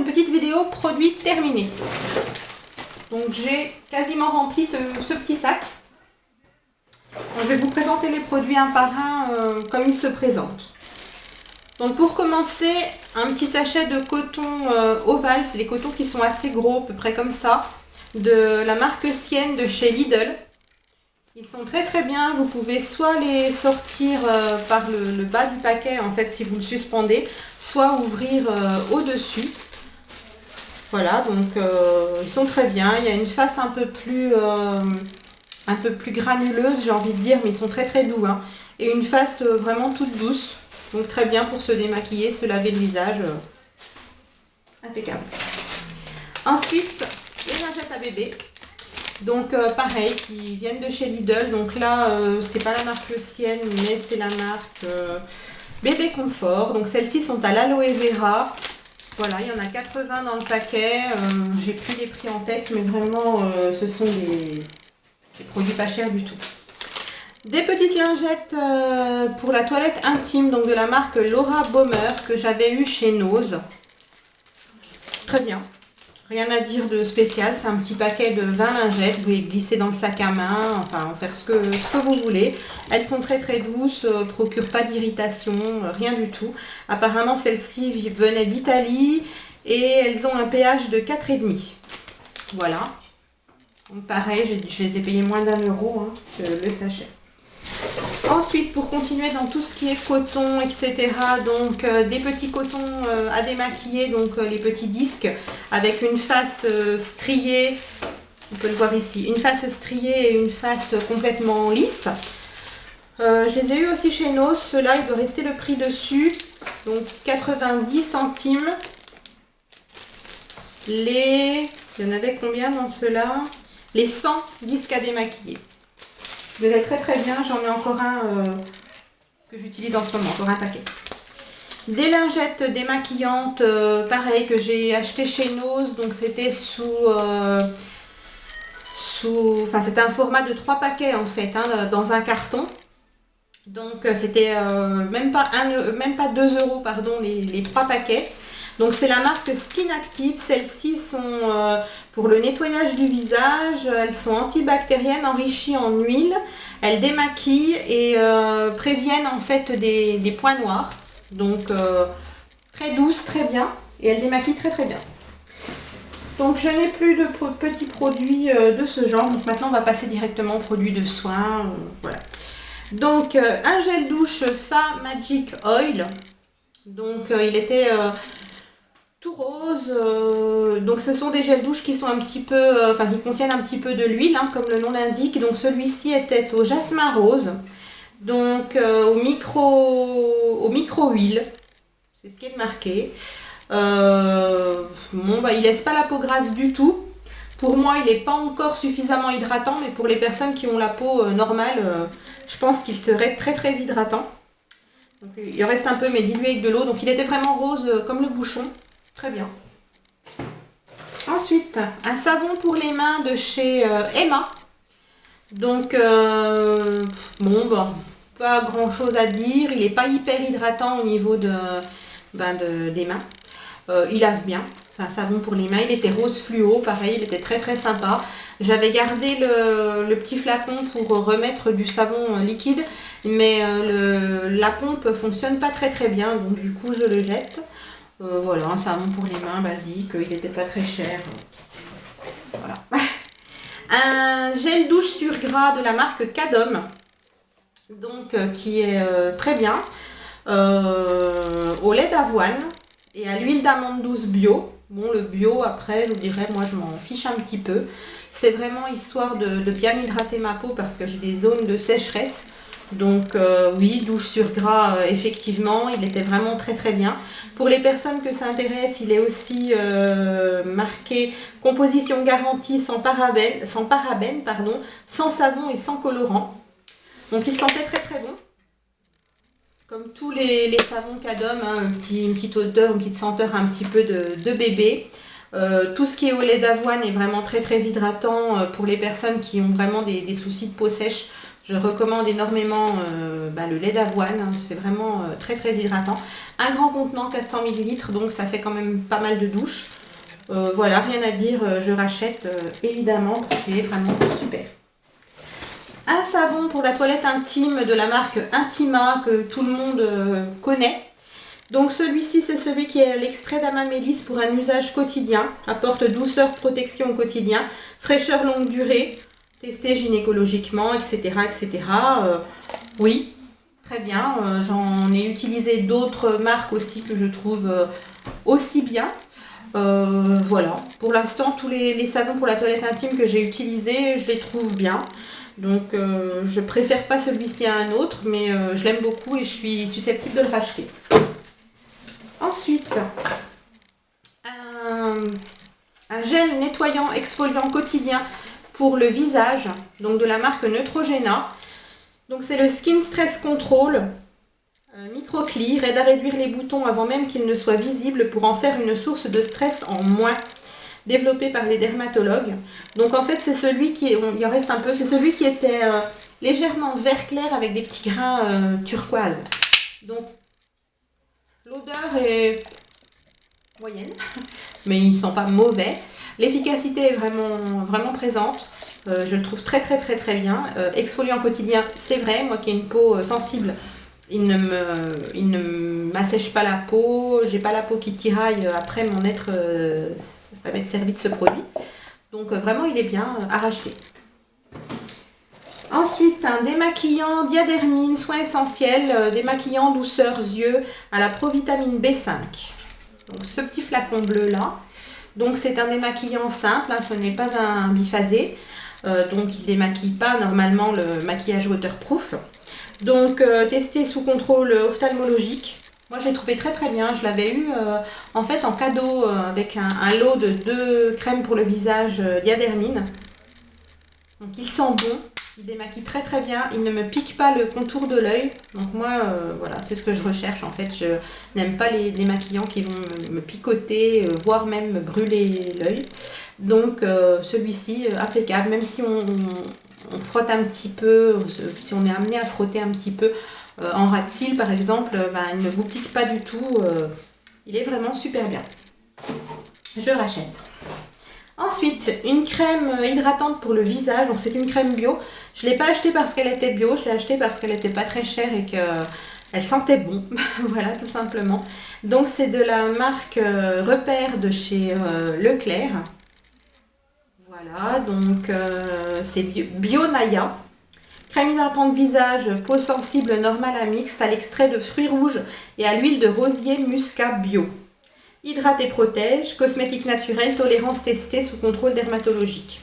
petite vidéo produit terminé. Donc j'ai quasiment rempli ce petit sac. Donc, je vais vous présenter les produits un par un comme ils se présentent. Donc pour commencer, un petit sachet de coton ovale, c'est des cotons qui sont assez gros, à peu près comme ça, de la marque Sienne de chez Lidl. Ils sont très très bien, vous pouvez soit les sortir par le bas du paquet en fait si vous le suspendez, soit ouvrir au-dessus. Voilà, donc ils sont très bien, il y a une face un peu plus granuleuse j'ai envie de dire, mais ils sont très très doux. Hein. Et une face vraiment toute douce, donc très bien pour se démaquiller, se laver le visage, impeccable. Ensuite, les lingettes à bébé. Donc pareil, qui viennent de chez Lidl. Donc là, c'est pas la marque Sienne, mais c'est la marque Bébé Confort. Donc celles-ci sont à l'aloe vera. Voilà, il y en a 80 dans le paquet. J'ai plus les prix en tête, mais vraiment, ce sont des produits pas chers du tout. Des petites lingettes pour la toilette intime, donc de la marque Laura Bomer, que j'avais eu chez Nose. Très bien. Rien à dire de spécial, c'est un petit paquet de 20 lingettes, vous les glissez dans le sac à main, enfin en faire ce que vous voulez. Elles sont très très douces, procurent pas d'irritation, rien du tout. Apparemment celles-ci venaient d'Italie et elles ont un pH de 4,5. Voilà. Donc pareil, je les ai payées moins d'1 euro le sachet. Ensuite, pour continuer dans tout ce qui est coton, etc., donc des petits cotons à démaquiller, donc les petits disques avec une face striée, on peut le voir ici, une face striée et une face complètement lisse. Je les ai eu aussi chez Nos, ceux-là, il doit rester le prix dessus, donc 90 centimes. Il y en avait combien dans ceux-là? Les 100 disques à démaquiller. Vous verrez très très bien, j'en ai encore un que j'utilise en ce moment, encore un paquet. Des lingettes démaquillantes, pareil, que j'ai acheté chez Nose, donc c'était enfin c'était un format de 3 paquets en fait, hein, dans un carton. Donc c'était même pas 2 euros, pardon, les 3 paquets. Donc c'est la marque Skin Active, celles-ci sont pour le nettoyage du visage, elles sont antibactériennes enrichies en huile, elles démaquillent et préviennent en fait des points noirs, donc très douces, très bien, et elles démaquillent très très bien. Donc je n'ai plus de petits produits de ce genre, donc maintenant on va passer directement aux produits de soins, voilà. Donc un gel douche Fa Magic Oil, donc il était tout rose, donc ce sont des gels douche qui sont un petit peu, qui contiennent un petit peu de l'huile, hein, comme le nom l'indique. Donc celui-ci était au jasmin rose, donc au micro huile, c'est ce qui est marqué. Il laisse pas la peau grasse du tout. Pour moi, il n'est pas encore suffisamment hydratant, mais pour les personnes qui ont la peau normale, je pense qu'il serait très très hydratant. Donc, il reste un peu, mais dilué avec de l'eau. Donc il était vraiment rose comme le bouchon. Très bien. Ensuite, un savon pour les mains de chez Emma. Donc, pas grand chose à dire. Il n'est pas hyper hydratant au niveau des mains. Il lave bien. C'est un savon pour les mains. Il était rose fluo. Pareil, il était très très sympa. J'avais gardé le petit flacon pour remettre du savon liquide. Mais la pompe fonctionne pas très très bien. Donc, du coup, je le jette. Voilà, un savon pour les mains basique, il n'était pas très cher. Voilà. Un gel douche sur gras de la marque Cadom, donc qui est très bien, au lait d'avoine et à l'huile d'amande douce bio. Bon, le bio, après, je vous dirais, moi je m'en fiche un petit peu. C'est vraiment histoire de bien hydrater ma peau parce que j'ai des zones de sécheresse. Donc oui, douche sur gras, effectivement, il était vraiment très très bien. Pour les personnes que ça intéresse, il est aussi marqué composition garantie sans parabènes, sans savon et sans colorant. Donc il sentait très très bon. Comme tous les savons Cadom, hein, une petite odeur, une petite senteur un petit peu de bébé. Tout ce qui est au lait d'avoine est vraiment très très hydratant pour les personnes qui ont vraiment des soucis de peau sèche. Je recommande énormément le lait d'avoine, hein, c'est vraiment très très hydratant. Un grand contenant, 400 ml, donc ça fait quand même pas mal de douches. Voilà, rien à dire, je rachète évidemment parce qu'il est vraiment super. Un savon pour la toilette intime de la marque Intima que tout le monde connaît. Donc celui-ci, c'est celui qui est à l'extrait d'Amamélis pour un usage quotidien. Apporte douceur, protection au quotidien, fraîcheur longue durée, testé gynécologiquement, etc. etc. Oui, très bien. J'en ai utilisé d'autres marques aussi que je trouve aussi bien. Voilà, pour l'instant, tous les savons pour la toilette intime que j'ai utilisés, je les trouve bien. Donc je préfère pas celui-ci à un autre, mais je l'aime beaucoup et je suis susceptible de le racheter. Ensuite, un gel nettoyant exfoliant quotidien pour le visage, donc de la marque Neutrogena. Donc c'est le Skin Stress Control Micro-Clear, aide à réduire les boutons avant même qu'ils ne soient visibles pour en faire une source de stress en moins. Développé par les dermatologues. Donc en fait c'est celui qui il en reste un peu, c'est celui qui était légèrement vert clair avec des petits grains turquoise. Donc l'odeur est moyenne, mais ils ne sont pas mauvais. L'efficacité est vraiment présente. Je le trouve très très très très bien. Exfoliant quotidien, c'est vrai, moi qui ai une peau sensible, il ne m'assèche pas la peau, j'ai pas la peau qui tiraille après m'être servi de ce produit. Donc vraiment il est bien à racheter. Ensuite, un démaquillant Diadermine, soin essentiel, démaquillant douceur yeux à la provitamine B5. Donc ce petit flacon bleu là. Donc c'est un démaquillant simple, hein, ce n'est pas un biphasé. Donc il ne démaquille pas normalement le maquillage waterproof. Donc testé sous contrôle ophtalmologique. Moi j'ai trouvé très très bien, je l'avais eu en fait en cadeau avec un lot de 2 crèmes pour le visage Diadermine. Donc il sent bon, il démaquille très très bien, il ne me pique pas le contour de l'œil. Donc moi voilà, c'est ce que je recherche en fait, je n'aime pas les maquillants qui vont me picoter, voire même me brûler l'œil. Donc celui-ci impeccable, même si on frotte un petit peu, si on est amené à frotter un petit peu en ras de cils par exemple, il ne vous pique pas du tout, il est vraiment super bien. Je rachète. Ensuite, une crème hydratante pour le visage, donc c'est une crème bio. Je ne l'ai pas achetée parce qu'elle était bio, je l'ai achetée parce qu'elle n'était pas très chère et qu'elle sentait bon, voilà tout simplement. Donc c'est de la marque Repère de chez Leclerc. Voilà, donc c'est Bio-Naya. Crème hydratante visage, peau sensible normale à mixte à l'extrait de fruits rouges et à l'huile de rosier muscat bio. Hydrate et protège, cosmétique naturel, tolérance testée sous contrôle dermatologique.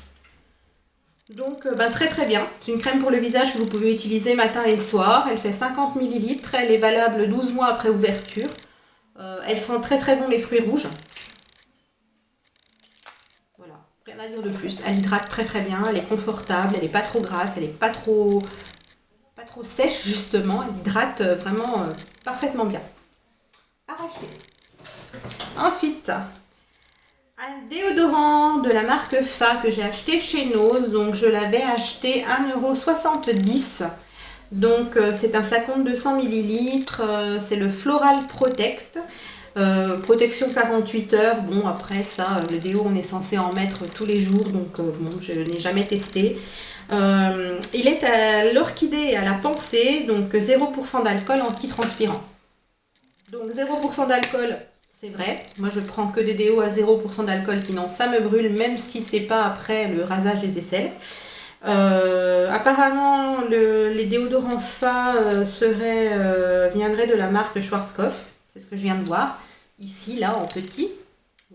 Donc très très bien, c'est une crème pour le visage que vous pouvez utiliser matin et soir. Elle fait 50 ml, elle est valable 12 mois après ouverture. Elle sent très très bon les fruits rouges. Voilà, rien à dire de plus. Elle hydrate très très bien, elle est confortable, elle n'est pas trop grasse, elle n'est pas trop sèche justement. Elle hydrate vraiment parfaitement bien. À racheter. Ensuite, un déodorant de la marque Fa que j'ai acheté chez Nose. Donc je l'avais acheté 1,70 €. Donc c'est un flacon de 200 ml. C'est le Floral Protect. Protection 48 heures. Bon après ça, le déo on est censé en mettre tous les jours. Donc bon, je n'ai jamais testé. Il est à l'orchidée et à la pensée. Donc 0% d'alcool antitranspirant. Donc 0% d'alcool. C'est vrai, moi je prends que des déos à 0% d'alcool, sinon ça me brûle, même si c'est pas après le rasage des aisselles. Apparemment, les déodorants Fa viendraient de la marque Schwarzkopf, c'est ce que je viens de voir, ici, là, en petit.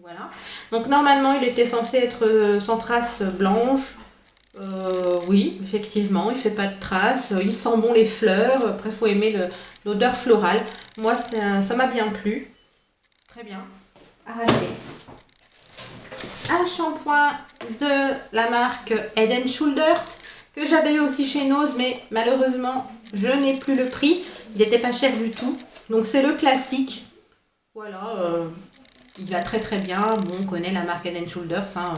Voilà. Donc normalement, il était censé être sans traces blanches. Oui, effectivement, il fait pas de traces, il sent bon les fleurs, après il faut aimer l'odeur florale. Moi, ça m'a bien plu. Très bien, à racheter. Un shampoing de la marque Head & Shoulders que j'avais eu aussi chez Nose, mais malheureusement je n'ai plus le prix, il n'était pas cher du tout. Donc c'est le classique, voilà, il va très très bien. Bon, on connaît la marque Head & Shoulders, hein,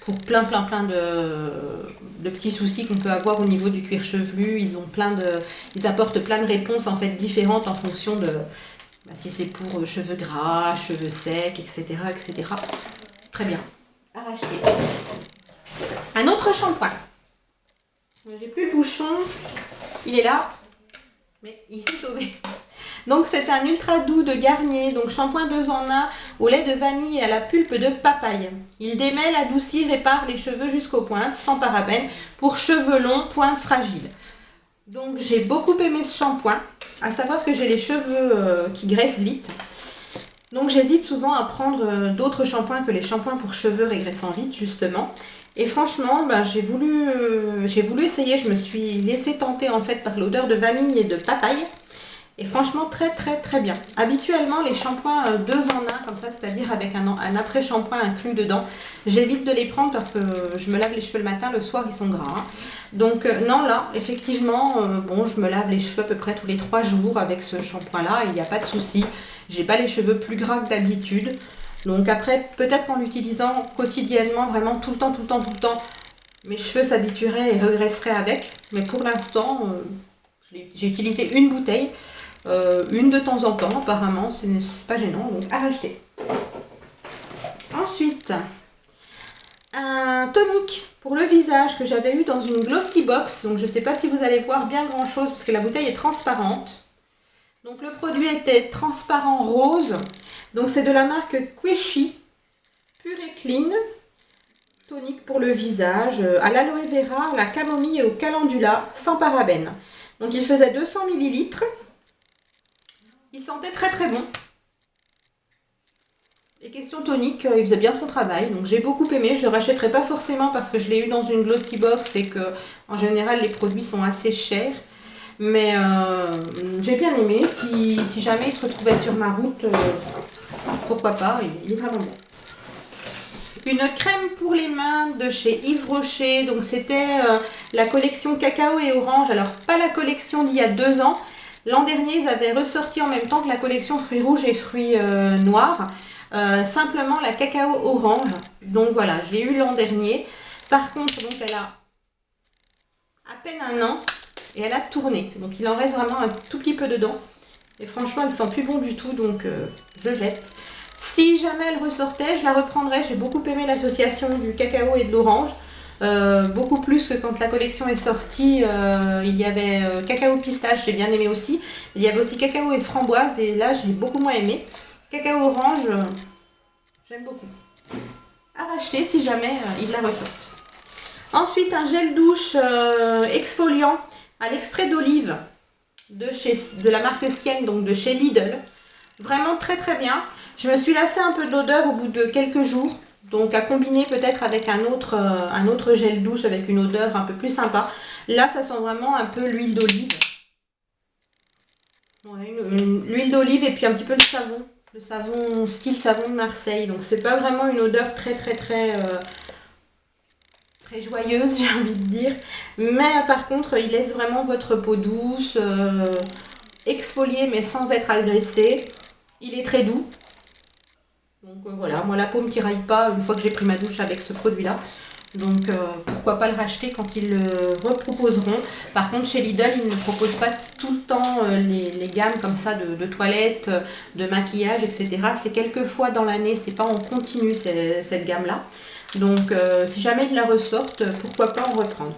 pour plein de petits soucis qu'on peut avoir au niveau du cuir chevelu. Ils apportent plein de réponses en fait différentes en fonction de si c'est pour cheveux gras, cheveux secs, etc., etc. Très bien. À racheter. Un autre shampoing. J'ai plus le bouchon. Il est là. Mais il s'est sauvé. Donc c'est un ultra doux de Garnier, donc shampoing 2 en 1 au lait de vanille et à la pulpe de papaye. Il démêle, adoucit, répare les cheveux jusqu'aux pointes, sans parabènes, pour cheveux longs, pointes fragiles. Donc j'ai beaucoup aimé ce shampoing, à savoir que j'ai les cheveux qui graissent vite. Donc j'hésite souvent à prendre d'autres shampoings que les shampoings pour cheveux régressant vite justement. Et franchement, j'ai voulu essayer, je me suis laissée tenter en fait par l'odeur de vanille et de papaye. Et franchement, très bien. Habituellement, les shampoings 2 en 1, comme ça, c'est-à-dire avec un après-shampoing inclus dedans, j'évite de les prendre parce que je me lave les cheveux le matin, le soir, ils sont gras. Hein. Donc, non, là, effectivement, je me lave les cheveux à peu près tous les 3 jours avec ce shampoing-là, il n'y a pas de souci. J'ai pas les cheveux plus gras que d'habitude. Donc après, peut-être qu'en l'utilisant quotidiennement, vraiment tout le temps, mes cheveux s'habitueraient et regresseraient avec. Mais pour l'instant, j'ai utilisé une bouteille. Une de temps en temps, apparemment, c'est pas gênant, donc à racheter. Ensuite, un tonique pour le visage que j'avais eu dans une glossy box. Donc je ne sais pas si vous allez voir bien grand chose parce que la bouteille est transparente. Donc le produit était transparent rose. Donc c'est de la marque Queshi, pur et clean. Tonique pour le visage, à l'aloe vera, à la camomille et au calendula, sans parabènes. Donc il faisait 200 ml. Il sentait très bon. Et question tonique, il faisait bien son travail. Donc j'ai beaucoup aimé. Je ne le rachèterai pas forcément parce que je l'ai eu dans une glossy box et que en général les produits sont assez chers. Mais j'ai bien aimé. Si jamais il se retrouvait sur ma route, pourquoi pas, il est vraiment bon. Une crème pour les mains de chez Yves Rocher. Donc c'était la collection cacao et orange. Alors pas la collection d'il y a 2 ans. L'an dernier, ils avaient ressorti en même temps que la collection fruits rouges et fruits noirs. Simplement la cacao orange. Donc voilà, je l'ai eu l'an dernier. Par contre, donc elle a à peine 1 an et elle a tourné. Donc il en reste vraiment un tout petit peu dedans. Et franchement, elle sent plus bon du tout, donc je jette. Si jamais elle ressortait, je la reprendrais. J'ai beaucoup aimé l'association du cacao et de l'orange. Beaucoup plus que quand la collection est sortie. Il y avait cacao pistache, j'ai bien aimé aussi. Il y avait aussi cacao et framboise et là j'ai beaucoup moins aimé. Cacao orange, j'aime beaucoup. À racheter si jamais il la ressortent. Ensuite un gel douche exfoliant à l'extrait d'olive de la marque Sienne, donc de chez Lidl. Vraiment très bien. Je me suis lassée un peu de l'odeur au bout de quelques jours. Donc à combiner peut-être avec un autre gel douche avec une odeur un peu plus sympa. Là ça sent vraiment un peu l'huile d'olive. Ouais, l'huile d'olive et puis un petit peu de savon. Le savon style savon de Marseille. Donc c'est pas vraiment une odeur très joyeuse, j'ai envie de dire. Mais par contre il laisse vraiment votre peau douce, exfoliée mais sans être agressée. Il est très doux. Donc voilà, moi la peau ne me tiraille pas une fois que j'ai pris ma douche avec ce produit-là. Donc pourquoi pas le racheter quand ils le reproposeront. Par contre chez Lidl, ils ne proposent pas tout le temps les gammes comme ça de toilettes, de maquillage, etc. C'est quelques fois dans l'année, c'est pas en continu cette gamme-là. Donc si jamais ils la ressortent, pourquoi pas en reprendre.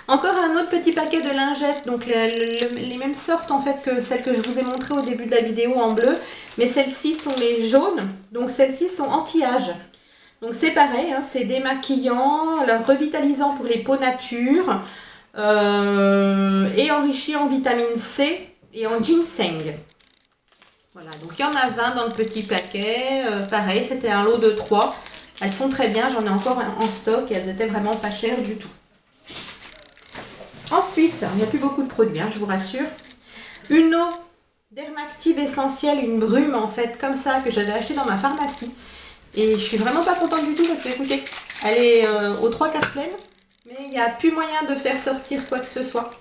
Encore un autre petit paquet de lingettes, donc les mêmes sortes en fait que celles que je vous ai montrées au début de la vidéo en bleu, mais celles-ci sont les jaunes, donc celles-ci sont anti-âge. Donc c'est pareil, hein, c'est démaquillant, revitalisant pour les peaux nature, et enrichi en vitamine C et en ginseng. Voilà, donc il y en a 20 dans le petit paquet, pareil, c'était un lot de 3. Elles sont très bien, j'en ai encore en stock et elles étaient vraiment pas chères du tout. Ensuite, il n'y a plus beaucoup de produits, hein, je vous rassure. Une eau Dermactive essentielle, une brume en fait, comme ça, que j'avais acheté dans ma pharmacie. Et je suis vraiment pas contente du tout parce que écoutez, elle est aux 3/4 pleine, mais il n'y a plus moyen de faire sortir quoi que ce soit.